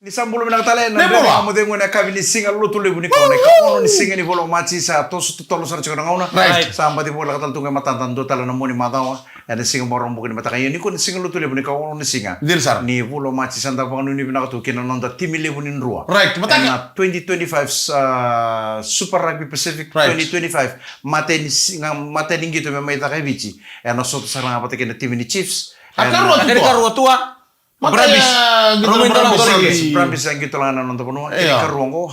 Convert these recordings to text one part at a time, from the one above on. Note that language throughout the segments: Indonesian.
Ni sambulo mina tale na Nemo ndre ba? mo de ngone ka bini singa lu tule buni ko ne ka ono ni singa ni bolo machi sa to su tolo sar chakana ngauna Right. samba di bola katal tunga matatan do tala na moni madawa ada singa borong bukini mata kayo ni ko ni singa lu tule buni ka ono ni singa Dir sar. ni bolo machi sanda bang ni bina ka tu kina nonda timile buni nrua Right, mataka. na 2025 Super Rugby Pacific Right. 2025 mate ni singa mate ni gitu me mai ta vici e no soto saranga pate kina timini Chiefs Akarwa Akhirnya tua. karua tua. Brabis. Romain Dolang Brabis. Brabis yang gitu lah nonton penuh. Iya. Ini keruangku.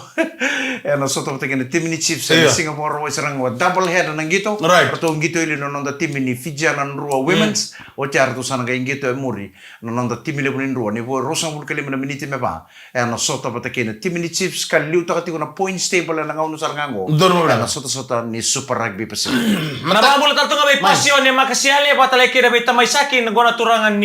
No soto tekan tim ini Chiefs Iya. Singapore Royals serang double head nang gitu. Right. Atau gitu ini nonton tim ini Fiji nan rua women's. O car tu sana kayak gitu muri. Nonton tim ini punin rua. Ni bo rosang bul kali mana menit me ba. No soto tekan tim ini Chiefs kali liu tak tiku na point stable nang ngau sarang ngau. Dormo No soto ni Super Rugby Pacific. Menapa boleh tahu nggak passion yang makasiali apa tali kira beta mai sakin gona turangan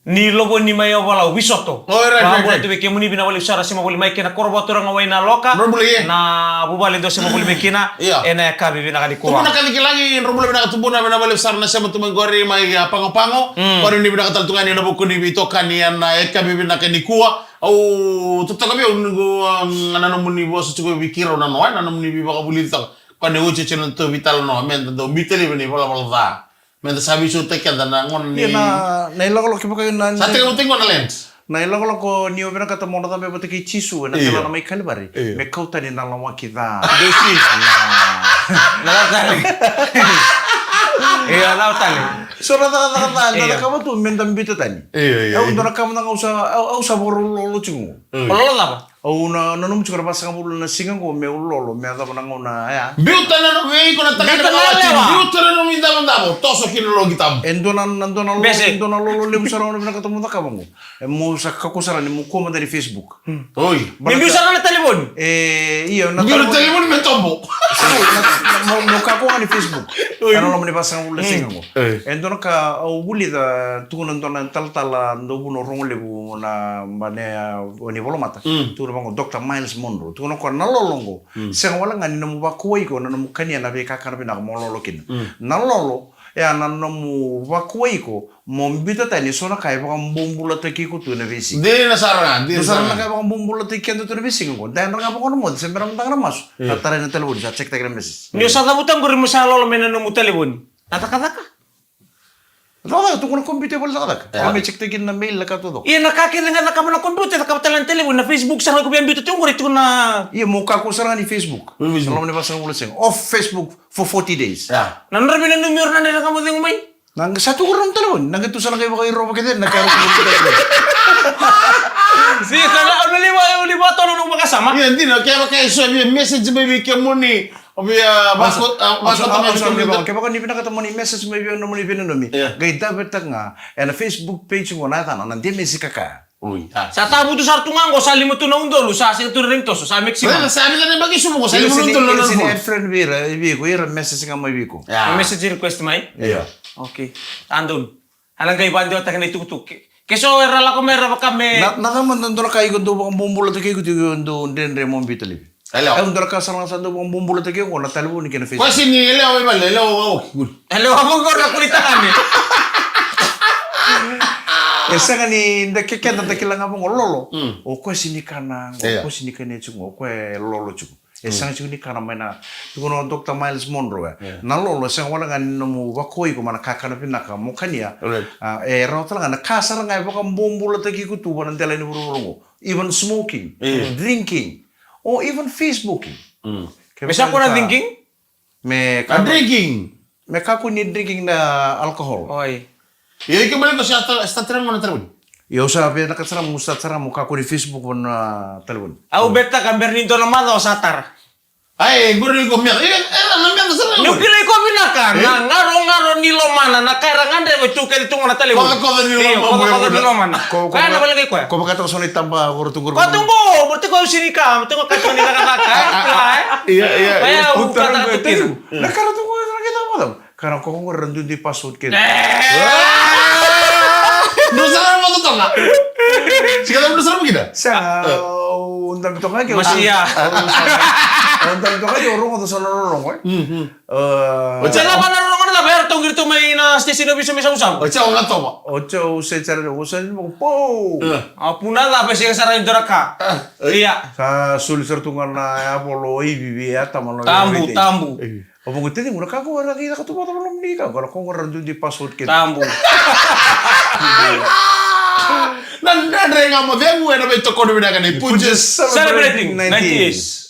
ni logo ni mai wala wisoto. Oh, right. Boleh tu bikin muni bina wali usara sima boleh mai kena korba turang awai na loka. Bro, boleh, ya? Na bubali do sima boleh bikina. Iya. Ena kabi bina kadi Tumo kuwa. na kaniki lagi romulo bina katubuna bina balik sar na sama tumay gori may pango-pango. Pari ni bina kataltungan ni nabuko ni bito kanian na eka bibina kanikua. Au tutaka bi ungo anano muni bo sa chugo bikiro na no anano muni bi baka bulita. Kane uche chino to vital no men do biteli bini bola bola. Men sabi su tekan dan ngon ni. Iya na ilo kalau kipa kayo na. Sa tingin mo tingko na lens. Na ilo kalau ko niyo bina kata mo na tambe pati kay chisu na Iya. tala na may kalibari. Iya. Me kauta ni na lawa kita. Desi. Nakatali. Iya, tahu tali. So rata Iya. kamu tuh mentam bito tani. Iya, iya, Au iya. ndona kamu nang usa boro lolo cungu. Kalau apa? Au na num cukar pas kamu na singa ko me lolo me ada nang una ya. Biuta na no vei con attaccare Biuta la na macchina. lewa. Biuta na no mi davo. Toso kino lo gitam. Endona lolo Bese. endona lolo le musara na ketemu ta kamu. Mo sa kakusara ni mo komanda di Facebook. Oi. Mimpi usara na telepon. Iya na Biuta telepon me tombo. mo kako ni Facebook. Ano naman ni pasang ulo singa ko. Endona ka au buli da tukunan dona tal ndo buno rongole bu na mane oni volomata. Tu bango Dr. Miles Monroe. Tu no ko nalolongo. Senga wala ngani no bakuai ko no mukania na be kakana be na mololo kin. Nalolo ya na no mu bakuai ko mo mbita tani sona kai ba mbumbula te ki ko tu na vesi. Di na saranga. Di na Dosar na saranga. kai ba mbumbula te ki ando tu na vesi ko. Dan nga ba ko no mo se meram tang na mas. Tatara na telepon sa check tag message. Ni usara butang guri musala lo mena no mu telepon. Kata-kata. Rada tu ko na computer wala ka. Kami check tag na mail la ka to do. Iya nakakira nga nakamu na komputer nakapatalan telepon na Facebook sa ko biyan bito tunggu itu na Iya mau kaku serang di Facebook. Kalau ni pasang ulas off Facebook for 40 days. Ya. nandur bina numero na nila kamu ting may. Nang satu orang telepon, nang itu sana kayak pakai roba kita, nak karo komputer. Si kala uli ba to nung makasama. Iya, di na kaya kaya so message baby ke moni. Obi basket basket Apa sama ni bang? computer. Kayak pakai ni pina kata moni message may biar nomor ni pina nomi. Iya. Gaya dapat tengah, na Facebook page mo na tanah nanti mesi kakak. Ui. Sa tabu tu sartu ngango sa limo tu na undolo sa sing tu ring to sa maximum. Well, sabi na bagi sumo ko sa Saya imo sini, nung sini tulon. friend bira, ibi ko, ira message nga mo ibi ko. Ya. Message request may. Iya. Okay. Andun. Alang kay bandi ta kanay tukutuk. Keso era la ko mera ba kami. Nakaman nandun kayo kundo bang bumbula tayo kundo kundo den remon bitali. Hello. Ay undar ka sarang sando bang bumbula tayo ko na telepon ni kina Facebook. Kasi ni leo ay bale, leo. Hello among gor na kulita kami. Esa nga ni ndakikenda ndakilanga mo lolo. Mm. O ko sini kana, Iya. o ko sini kane chungo, ko lolo chungo. Esa nga chungo ni kana mena. Tukono Dr. Miles Monroe. Na lolo esa wala nga no mo bakoi ko mana kakana pinaka mo kania. Right. Rota nga na kasar nga ba kang bumbula tagi ko tuba ng tele ni burungo. Even smoking, drinking, or even Facebooking. Bisa ko na thinking? Me Drinking. me kako ni drinking na alcohol. Oy. Iya ke bale ko sa terang mo na terang. Yo sabi nakasara mo sa tsara mo kako ni Facebook na telepon. Au beta kan Bernindo na mado satar. Ay, guru ko miya. Na miya na sa. Nupila ko binaka na ngaro ni lo mana na kairangan de betu ke itu na telepon. Kota-kota ni lo mana. Kota ni lo mana. Kaya na balik ko. Ko baka sonit tamba ko tunggu. Kau tunggu, berarti kau sini kam, tunggu kau ni kata-kata. Iya. Kaya kata itu. Na karo tunggu na kita mo dam. Karo ko ngor randu di password kita. Dosa mo to tanga. Sigala mo dosa mo kita. Sa undang to kaya. Masya. Undang to kaya orang to sa lorong ko. Jangan mana orang na ber. na tong girito may na station na bisa usap. O ciao nga to ba? Ocho secara usan mo po. Apuna la pa siya sa rin doraka. Iya. Sa sulisar tungan na Apollo IBB ya tamalo. Tambu. Opo ngiti mo nakakuha na kita katuwa tamalo ni ka. Kalau kung randu di password kita. Tambu. Nandre nga mo demo na ba ito ko na binagani. Punches. Celebrating 90s.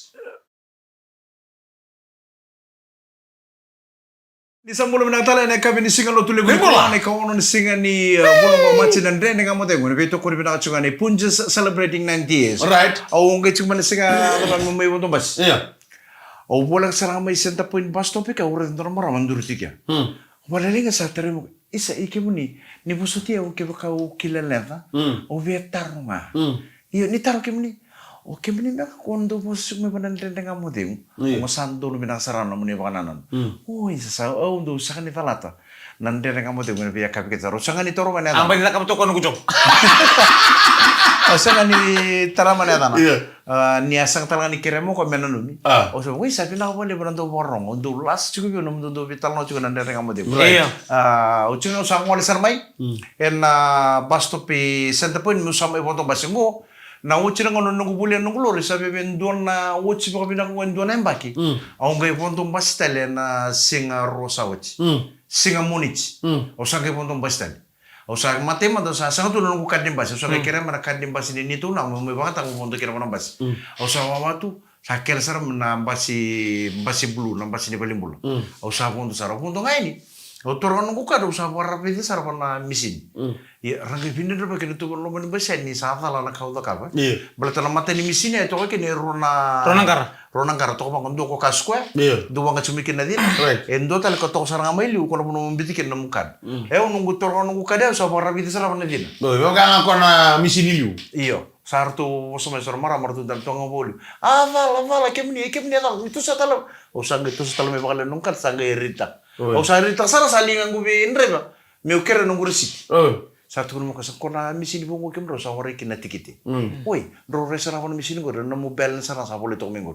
Ni sambulo minatala na kami ni singa lo tule Ni bola. ni kaono ni singa ni bola ko machi nan re nga mo tengo ni beto ko ni binaka ni Punjas celebrating 90 years. Right. Au ngai chuma ni singa kan mo may wonto bas. Iya. Au bola sarang mai senta point bus topic au re ndoro mara mandur tiga. Wala linga sa tere mo isa ike mo ni busuti au ke ka u kilaleva. Au vetar ma. Iyo ni taro ke mo ni o ke mini na kondo mo suk me banan rende nga mo deu o santo no bina sarana mo ni bananan o isa sa o ndo sa ni falata nan rende nga mo deu me via kap ke taro sanga ni toro mane Ang balila ka to kono gujo. o sanga ni tara mane dana ni asang tara ni kiremo ko menanu mi o so wi sa pina ko le banan do borong o do las chugo no do vital no chugo nan rende nga mo deu Iya. o chugo sang wala sarmai en basto pi senta point mo samay boto basengo na uchi nga nungu bulian nungu lori sabi benduan na uchi pa kami nakuha benduan na embaki. Ang gay pontong bastele na singa rosa uchi. Singa munichi. O sa gay pontong bastele. O sa matema do sa sanga tulong ko kadim basi. O sa kira mana kadim basi ni nito na may bangat ang ponto kira mana basi. O sa mama tu sa kira sar na basi blue na basi ni balimbulu. O sa ponto sar ponto ngaini. O turun nunggu kada usah warna putih sar pana misin. Ya rangkai pindah berapa kena tu kalau mana basi ni sahaja lah nak kau tak apa. Berarti nama tadi misinnya itu kan ni Ronangkara to bang ndo ko kaskwe do wanga chumikin na din endo tal ko to sarang amay liu ko na mo bitikin na mukan nunggu toro nunggu kada sa para biti sara na din Yo ga ko na misiniliu. iyo sarto so mesor mara martu dal to ngaboli avala kemni dal itu sa tala o sang itu sa tala me bakal nungkat sang irita o sa irita sara salingan gubi inre ba me ukere nunggu resi satu kuno makasang kona misini bungo kemro sa hore kina tikiti. Oi, ro resara kono misini gore na mo balance na sa boleh to mengor.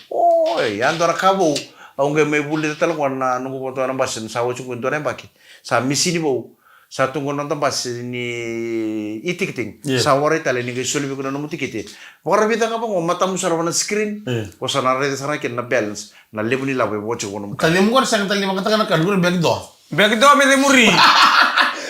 Oi, andora kabo. Aunque me bully tal wana nungu boto na basin sa wochu kundo na baki. Sa misini bo sa tungo nonton basin ni itikiting. Sa hore tal ni gesuli ko na mo tikiti. Wara bita ka mo mata mo sa na screen. Ko sa na re sa na balance na lebu ni lawe wochu kono. Talim ko sa talim ka kan kan gure bag do. Bagi do me de muri.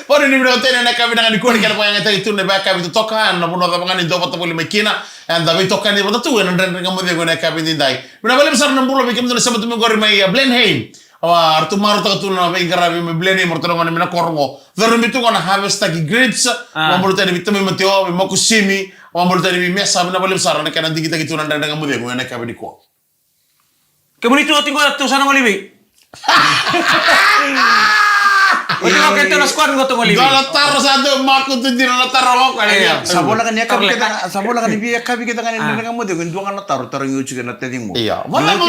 Ora ni bro tene na kami na ni ko ni kala panga ta itu ne ba kami to toka na buno ka panga ni do pata poli makina and da bi toka ni bota tu na ren ngamo de ko na kami din dai. Bina bale besar na bulo bi kami na sabat mo gori mai Blenheim. Awa artu maru ta tu na ba ingarabi me Blenheim morto ngone mina korngo. Daru bitu ko na harvest ta grapes. Mo bolo tene bitu me mateo me makusimi. Mo bolo tene bi mesa bina bale besar na kana digita gitu na ren ngamo de ko na kami di ko. Kemudian itu tinggal tu sana ngolibi. Ito ka ito na squad ko to ngolibi. Galataro sa do mako to di na taro ko kaya. Sabola kan ya kami kita sabola kan biya kami kita kan ni ngamo de ndo ngana taro yuchu kan tedingo. Iya. Wala mo.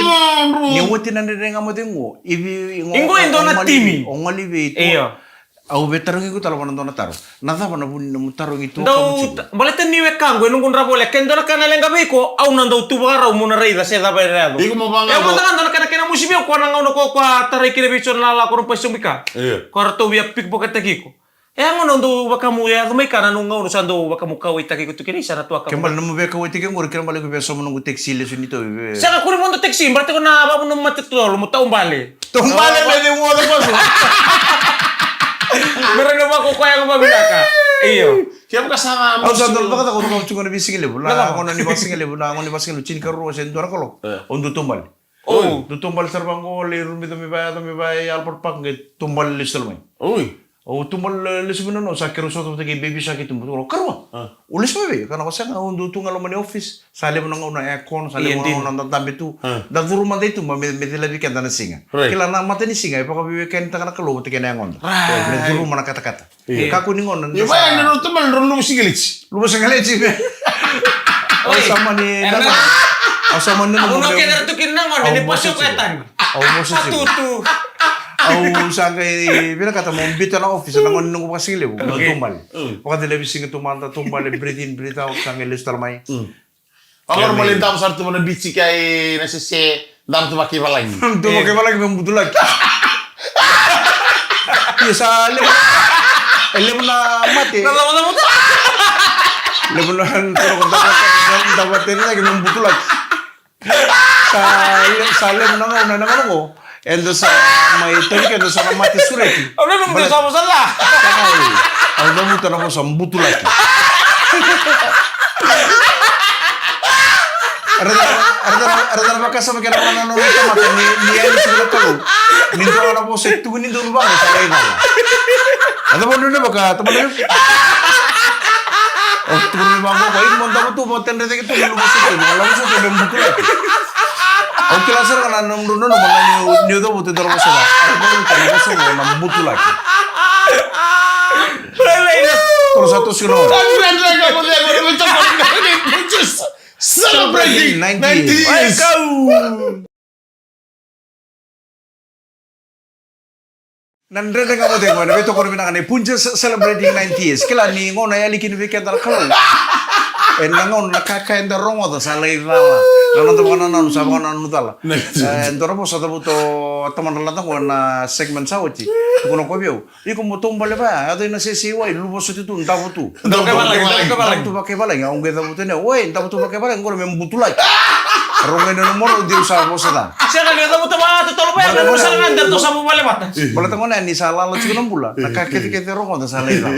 Ni wote na ngamo de ngo ibi Ingo ndo na timi. Ongolibi itu. Iya. Au vetarong iku talo wana ndo taro. Nada wana bun tarong itu. Ndau balete ni wekang gue nunggun rabole kendo na kana lenga beko au nandau tu bara mo na reida se da bayado. Iku mo banga. Ya mo tangan na kana kana musibi ko na ngauno ko kwa tarai kire bicho na la ko pa sumika. Iya. Ko rato biya pik poket takiko. Ngono ndo bakamu ya dumay kana nung ngauno sando bakamu kawai takiko tu kini sana tu akamu. Kembal namu beka wati ke ngor kembal ko beso menunggu taksi le sunito. Saka kuri mo taxi berarti ko na ba mo matutolo mo taumbale. Tumbale me mo da paso. Meron ba ko kaya ko mabilaka? Iyo. Kaya kasama Au sa dol baka ko ko ni bising le bula ko na ni basing le bula ko ni basing le chin karo sen dora ko. Ondo tumbal. Oh, do tumbal sarbang ko le rumi to mi bay alport pak nge tumbal le selmai. Uy. O tumbal le subuno no sa kero so to ke baby shark tumbal ko karwa. Ulis mo be kana ko sa ondo tungal mo ni office. Sale mo na aircon, sale mo na tambe tu. Da duru man dai tu me labi kan na singa. Kila na mata ni singa pa ko be ken ta kana kalo te ken ngon. Ne duru mana kata-kata. Ka ko ni ngon. Yo ba na tumbal ro lu sigilich. Lu singaleci be. O sama ni na. O sama ni Ako no kaya tu kinangon ni pasyo ketan. O mo si. Tutu. Au sangay bina kata mo bita na office na ngon nung pasing lebu no tumbal. Paka dile bising tumanta tumbal breathe in breathe out sangay listar mai. Agora mo lenta mo sarto mo na bici kay nasa se dam tu maki balagi. Tu maki balagi mo budulak. Ya sa level na mati. Nalaman mo to. Level na turo ko dapat lagi membutuh lagi. Sa level na nga naman ako. Endo sa may tali ka sa mati sureti. Ano nung bisa mo salah? Ang namutan ako sa mbuto lagi. Ada makasama kena mana nong tamat ni ani sudah tahu. Nindo ana po sa tugun nindo ba sa ina. Ada mo nung baka teman. Oh tugun ni bangko ko mo tamo tu mo tendre ke tu lu bose tu. Lalu sa tu mbuto lagi. Oh kelasar kana nong nong mana ni do buto dor bose ba. Ano ko ni bose mo na mbuto lagi. Terus satu sino. Celebrating 90 years. Nandre nga mo dengo na beto ko rin nakane punja celebrating 90 years. Kila ni ngo na yali kini weekend al kalau. En nangon nakakain da rongo da salai rala. Lalu teman nanon sa mga nanon tala. Ndoro mo sa tabuto teman lalata ko na segment sa uci. Kuno ko biyo. Iko mo tumbale ba? Ado na sisiwa lubo sa titu ndabo tu. Ndabo tu pakai balang. Ang geda buto ne. Oi, ndabo tu pakai balang. Ngoro membutulai. Rongo na mo di usa mo sa ta. Siya kagaya mo tama tutol pa yan. Ano sa nga dato sa mobile mata. Bala tango na ni sa lalo chiko ng bula. Nakakiti-kiti rongo da salai rala.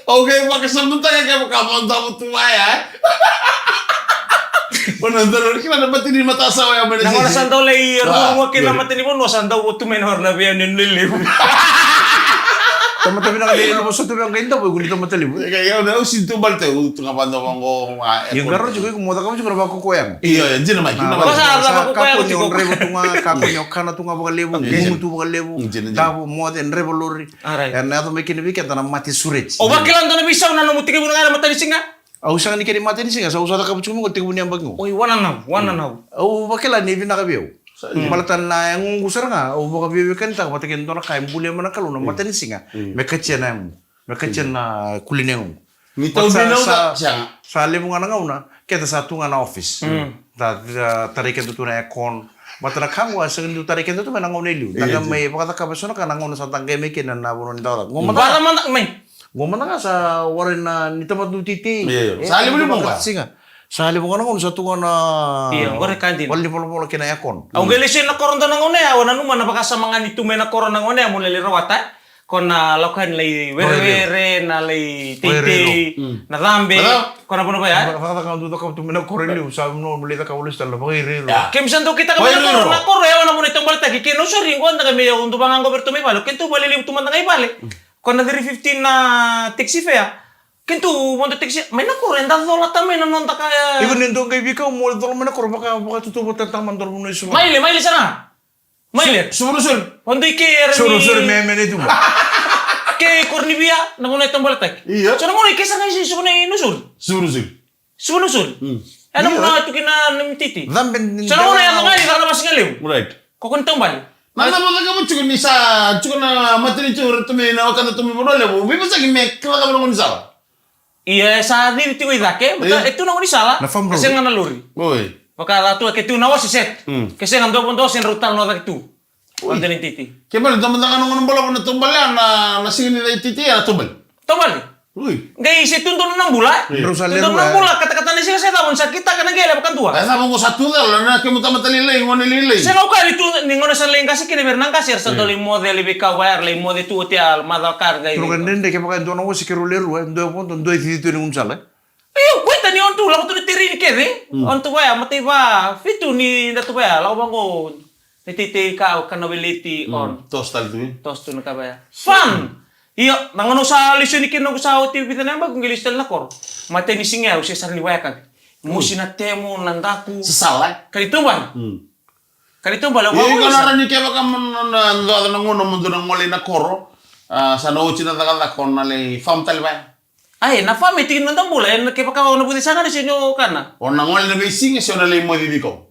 Okay, makasam tayo kaya makapunta mo tumaya. Penonton kita dapat ini mata sawa yang mana Nang orasan daw lay rumo kin naman tinipon no san daw tumenhor na biyan yung liliw. Tama-tama na kali lubo sa tubig ang kainta po gunito matalibo. Kaya na usin tumbal tayo tunga pando ko. Yung garo juga kung muda kamo juga ba kukuyan. Iya, yan naman. Basta Kako nyo rebo tunga kako nyo kana tunga baga lebu mutu baga lebu tapo mo den rebo lori. En na to mekin biket na mati surech. O bakilan to na bisaw na numuti mo na mata ni singa. Au sang ni kini mati ni singa sa usada ka bucu mo tigu ni ambag mo. Oy, wana na. Au bakilan ni bina ka biyo. Malatan na yang ngusar nga au baga biyo kan ta patakin to na kay buli mo na kalu na mati ni singa. Mekacen na kulineng. Mitaw binaw na siya. Sali mo nga na ngauna kita satu nga na office. Tarikan tu na aircon. Matana kamu asal itu tarikan tu mana ngauna liu. Taga may pakata ka besona kana ngauna sa tangke mekin na nabuno ni darat. Para man may. Ngomong nga sa warin na ni tempat tu titi. Sali mo mo ba? Singa. Sali mo nga sa tunga na. Iya, gore kantin. Wali polo kina aircon. Ang galisin na koron na ngone ya, wana numa napakasa mga ni tume na koron na ngone mo lilirawata. Kona lakukan lay were na lay titi na rambe. Kona puno ba ya? Kata ka dito ka tume na koren liu sa no mulita ka ulis tala bagay. Kimsan to kita kami na koron ya wana mo itong balita kikino sa ringo na kami yung tubangan goberto may balo. Kento baliliw tuman na ngay bale. Kona dari 15 na taxi fare. Kento mo taxi may na koren da dola ta may nanonta kaya. Ibu nendo kay bikaw mo dola man koren baka tutubo tataman dola mo isu. Maile sana. Maile. Surusul. Ondoy kay Surusul meme itu. Kay Cornibia na muna itong balatak. Iya. So na muna kaysa nga siya na inusul. Sunusul. Ano muna ito kina namtiti. So na muna yung nga hindi ka mas ngaliw. Right. Kukuntang bal. Nala mo lang mo chuko ni sa chuko na matini chuko tumi na wakanda tumi mo le mo. Biba sa me kala ka mo ni sa. Iya sa diri tiwi dake. Ito na ko ni sala. Kasi nga naluri. Oy. Maka tu ke tu na was set. Kasi nga do pondo sen rutal no dak tu. Wanda ni titi. Kaya daman na kanong bola mo na tumbal na singin ni titi na tumbal. Tumbal. Uy. Gay si tuntun nang bula. Tuntun nang bula kata-kata ni siya sa tawon sa kita ka nagela bakan tua. Ay sabi ko sa tunal na kaya mo matalilay mo nililay. Siya nga ka itu ningon sa lain kasi kini bernang kasir sa doli model ibika wire lay model tu tial madal karga. Pero kan dende kaya baka doon ako si Kirulero ndo ponto ndo titi ni unsala. Ayo, kwenta ni on tu lang tu tirin kede. On tu ba mati ba fitu ni datu ba law bango. Nititi ka kanability on. Tostal tu. Tos tu na kabaya. Fun! Iyo, nangono sa lisyo ni kinong sa TV na ba kung gilistal na kor. Mate ni singa usi sa niwaya kag. Musi na temo nandaku. Sasala. Kalito ba? Kalito ba lawa Iyo ko. kana ni kaya baka ndo nangono mo ndo ngoli na koro. Sa nauchi na takala kon na le fam talba. Ay, na fami tingin nandang bula. Kaya baka na buti sa kanin sinyo kana. O nangoli na bising siya na le mo didiko.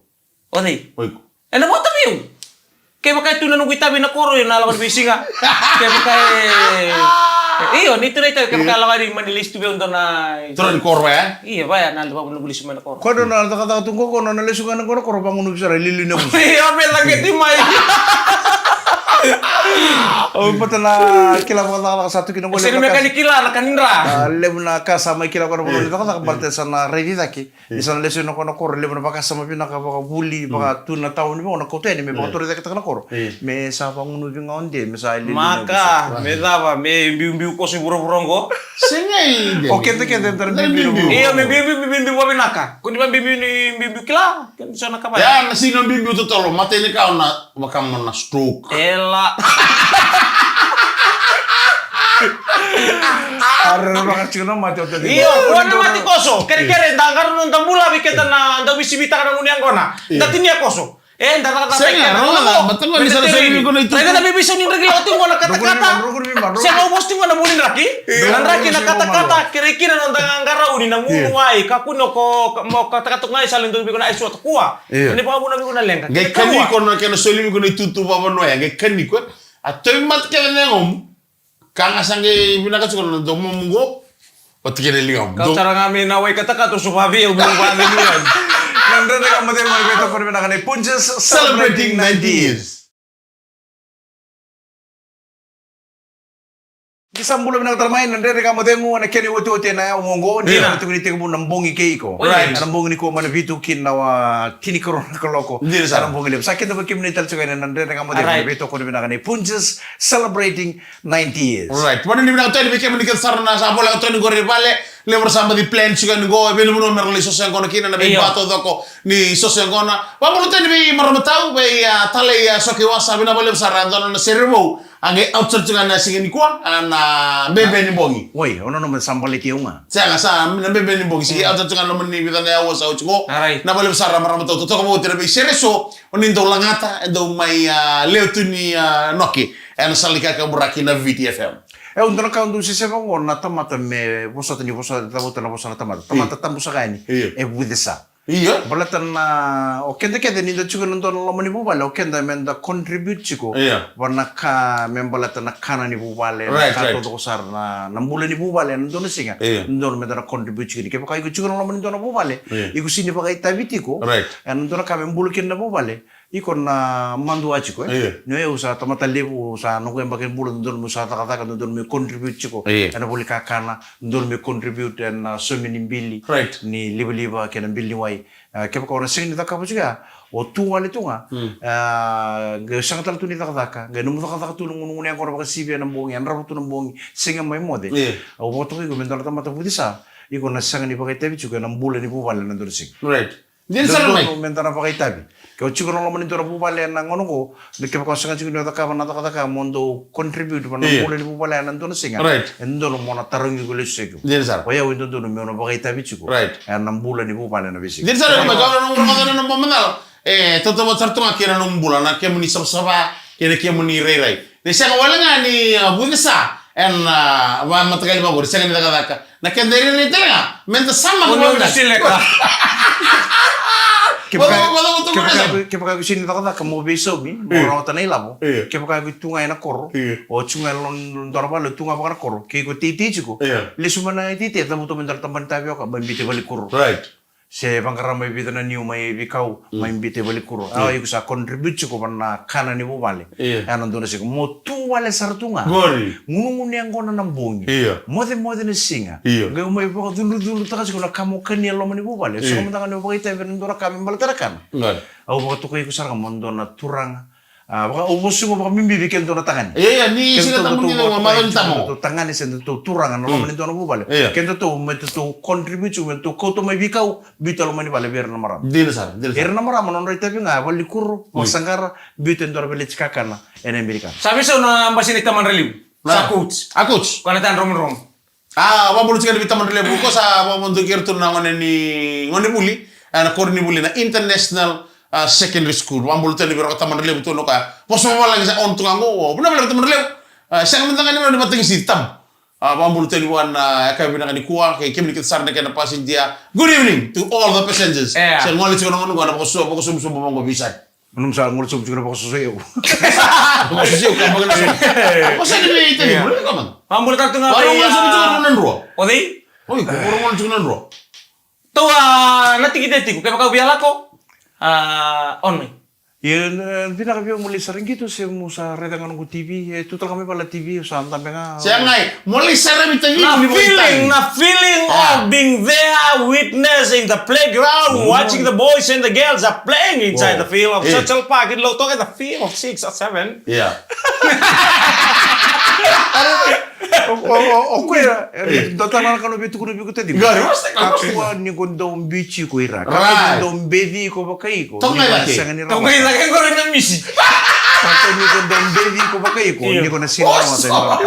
Odi. Oy. Ano mo tabi yun? Kaya baka ito na nung itabi na koro yun, nalaman bisi nga. Kaya baka iyo, nito na ito. Kaya baka alakan yung manilis to be on doon na... Turon koro ya? Iya, baya, nalaman mo nagulis mo na koro. Kado na nakatungko ko na nalisungan ng koro bangun sa lili na mo. Iya, may langit yung may. Oh, pata na kila mo na satu kinong Sino mekanik kila na kanindra. lebu na kasama kila ko na boleh tak tak balte sana ready taki isana lesu na kono kor lebu na baka sama pina ka baka buli baka tu na tahu ni mo na kote ni me baka tore tak na kor me sa panguno binga onde me sa ili Maka, me dava, me bimbi ko si burong-burong. Sengay. o kente tar bimbi Iya, me bimbi mo binaka. Kung di ba bimbi kila, kan sana ka pa. Ya, sino bimbi tu tolo, mateni kau na makam na stroke. Ela. Arre baka chino mati o tadi Iyo, kuha na mati koso. Kere-kere, dangkar nung tambula, bikita na daw bisibita ka ng uniang kona. Dati niya koso. Ndaraka Sengay, betul nggak bisa sengay ko na ito. Tayo na bibiso ni Raki, otin mo na kata-kata. Siya na ubos mo na muli Raki. Ang Raki na kata-kata, kira-kira nung dangangara uni na mumuway, kakuno ko, mo kata-kata ngay sa lindong ko na iso at kuha. Hindi pa mo na ko na lengka. Gay kani ko na kaya solimi ko na itutupa pa no ya, gay kani ko. At toy mat kaya na ngom. Kanga sange binaka ko na domo mungo. Pati kaya lingam. Kau cara ngamin naway kata-kata, supabi, ubang-ubang yan. Nandun na kamatay mo ito pa rin na Punches Celebrating 90 years. Isang bulan na katarmahin, nandun na kamatay mo na kini wote na umongo, hindi na ito kiniti mo nambongi kay ko. Right. Nambongi ni ko manabito kin na tinikaroon na kaloko. Hindi na sa. Nambongi libo. Sakit na ba kiminital sa kanya, nandun na kamatay mo nabito ko na kanay Punches Celebrating 90 years. Right. Pwede ni binaka tayo, bigyan mo ni Kansar na sa bola ko tayo ni Gorri Vale. Lebar sama di plan juga ni go, belu mo merli sosyan ko na kina na be bato doko ni sosyan ko na. Pamulo tayo ni be maramataw be tale sokiwasa binabalik sa random na servo. Ang outside juga na sige ni kwa na bebe ni bongi. Woi, ono naman sambaliti yung nga. Saya sa na bebe ni bongi sige outside juga naman ni bitan na awas out ko. Na balik sa maramataw to ko mo tira be sereso onindo langata endo may leutu ni noki. En salika ka buraki na VTFM. Untuk nak kau si siapa orang nak tamat me bosa tani bosa tamu tanah bosa nak tamat tamu sakani budesa. Iya. Balatan na okende kende ni juga nonton lama ni bubale okende menda contribute ciko. Iya. Warna ka membalatan na kana ni bubale na kato do sar na nambula ni bubale nonton singa. Nonton menda na contribute ciko. Kepa kai juga lama ni nonton bubale. Iku sini pakai tabiti ko. Nonton ka membulu kende bubale. Ikon na mandu aci ko noe usa tamata lebu usa no ko mbaken bulan don musa takata kan don me contribute ko ana boli kakana don me contribute na somini mbili ni liba ken mbili wai ke ko na sing ta kapu juga o tu wale tunga ge sangatal tu ni takata ge no takata tu ngun yang ko ba sibi na bongi an rabu tu na bongi singa mai mode o boto ko mendala tamata budisa ikon na sanga ni pakai tabi juga na bulan ni bu wale na don sing Din sa rumay. Mentara pakai tabi. Kau cikgu orang lain itu orang bubale yang ngono ko. Dekat kau sangat cikgu nada kawan nada kata mondo contribute mana boleh di bubale yang nanti singa. Endo lo mana tarung juga lesek. Din sa. Kaya itu tu nomi orang pakai tabi cikgu. Yang 6 bulan di bubale na bisik. Din sa rumay. Kau orang orang orang pemenal. Toto mo sartung akira nung bulan na kaya muni sabsaba kaya muni reray. Di siya wala nga ni bunisa. En matagal ba ko siya nida kata na kaya diri ni tala. Menta sama ko na sila. Kepa sini tak ada kamu besok ni orang tanah ilmu. Kepa tungai nak kor. O tungai lon dorba le tungai apa nak kor. Kiko titi cukup. Lesu mana titi tamu tu mentar teman tabi aku membite balik kor. Se bangkara mai bita na niu mai bikau mai bite balik kor. Iku sa contribute cukup na kana ni bubale. Anan dona sik mo tu wale sartunga. Ngungun yang kona nambongi. Mode ni singa. Ngai mai pa dulu tak sik na kamu kani lo mani bubale. So mantangan ni bubale tabi ndora kami balatarakan. Au waktu ko iku sarga mondona turang. Baka ubos mo baka mimbi bikin to na tangan. Ni sila tamu ni mamal tamu. Tangan ni sen to turang ano man to na bubale. Kento to met to contribute to ko to may bikaw bitalo man bale ber na maram. Dil sa. Ber na maram non rita nga wali kur masangar bitin dor bele chikakana en Amerika. Sabi sa na ambasin ni taman relief. Sa coach. Coach. Kana tan rom. Wabulu chikan di taman relief ko sa mamundo kirtur na ngoni muli. Ana korni muli na international secondary school. Wambulu tani biro taman relief to no ka. Poso mo lang sa on tungango. Buna bala taman relief. Sa ngamentangan ni mating sitam. Wambulu tani wan ka binaka ni kuwa kay kimni kitsar na kana passenger. Good evening to all the passengers. Sa ngoli chikan ngono ngana ko sum mo bisa. Anong sa ngol sum siguro ko susayo. Ko susayo ka magana. Ko sa ni ite ni mo ka man. Wambulu ta tunga Parang ngol sum siguro nan ro. Odi? Oy, ko ngol sum nan ro. To natigideti ko kay makabiala ko. On me. Ya, tidak kami mulai sering gitu sih musa retangan ku TV. Itu telah kami pala TV usaha sampai nga. Siya ngay, mulai sering itu Na feeling of being there, witnessing the playground, watching the boys and the girls are playing inside the field of Central Park in Lotok at the field of 6 or 7. Iya. Oke ya, datang kalau begitu kuno begitu tadi. Aku ni gondom bici ku ira. Aku gondom bevi ko bakai ko. Tunggu lagi ko rin na misi. Aku ni gondom bevi ko bakai ko. Ni ko na sila mata.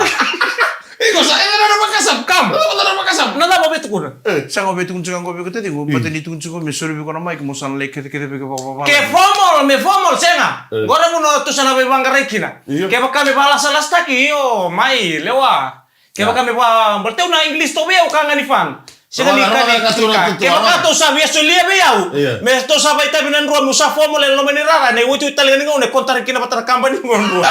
Iko sa ina na makasam kam. Na makasam. Nada mo betu kuno. Sang obe tunggu ko begitu tadi. Bata ni tunggu ko mesuri ko na mai ko musan lek kete begitu papa. Ke formal senga. Gora mo no to sana be bangarekina. Ke bakame bala salas taki yo mai lewa. Kaya kami pa berteu na English to beo kanga ni fan. Sila ni kani kaya kato sa biya sulia beo. Me to sa bai tabi nan ruam musa formula lo menirara ne wutu italian ngone kontar kina patara kambani ngon.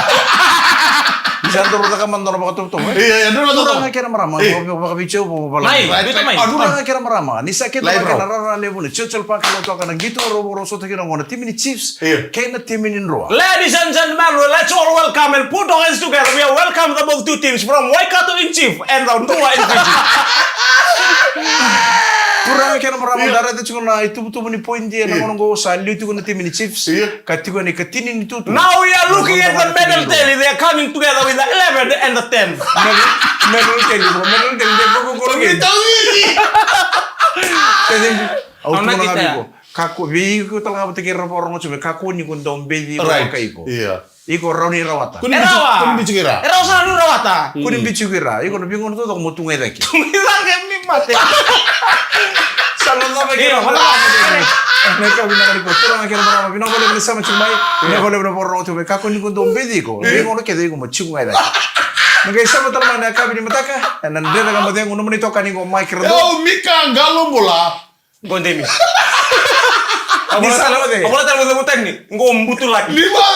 Bisa turun ke kamar turun ke tutup. Iya, dulu Turun kira marama. Bapak bicara apa bala. Turun kira marama. Ni sakit lagi nara lebune. Cocol pakai lo to kana gitu robo roso to kira ngone tim ni Chiefs. Kena tim ni roa. Ladies and gentlemen, let's all welcome and put our hands together. We are welcome the both two teams from Waikato in Chief and Rondua in Fiji. Kurang kira marama darat itu cuma itu betul ni point dia nak orang go sali itu kena tim ni Chiefs. Katiku ni katini ni tu. Now we are looking at the medal tally. They are coming together with the 11th and the 10th. Medal tally dia go lagi. Jadi, aku nak ngabiku. Kaku biku telah bertekir orang macam kaku ni kun dombe di pakai iko. Iya. Iko rauni rawata. Kunin bicu kira. Era usah dulu rawata. Kunin bicu kira. Iko bingung tu tak mau tungai lagi. Tungilan kami mati. Salah lah begini. Mereka bilang ni kau turun kira berapa? Bina boleh beli sama cuma. Bina boleh beli orang tu. Kaku ni kun dombe di iko. Bingung nak kira iko mau tungai lagi. Mungkin sama teman nak kami ni mataka. Dan dia dengan mata yang unu menitokan iko mic redo. Oh, Mika galom bola. Gondemi. Aku nak tahu betul ni. Ngombutu lagi. Lima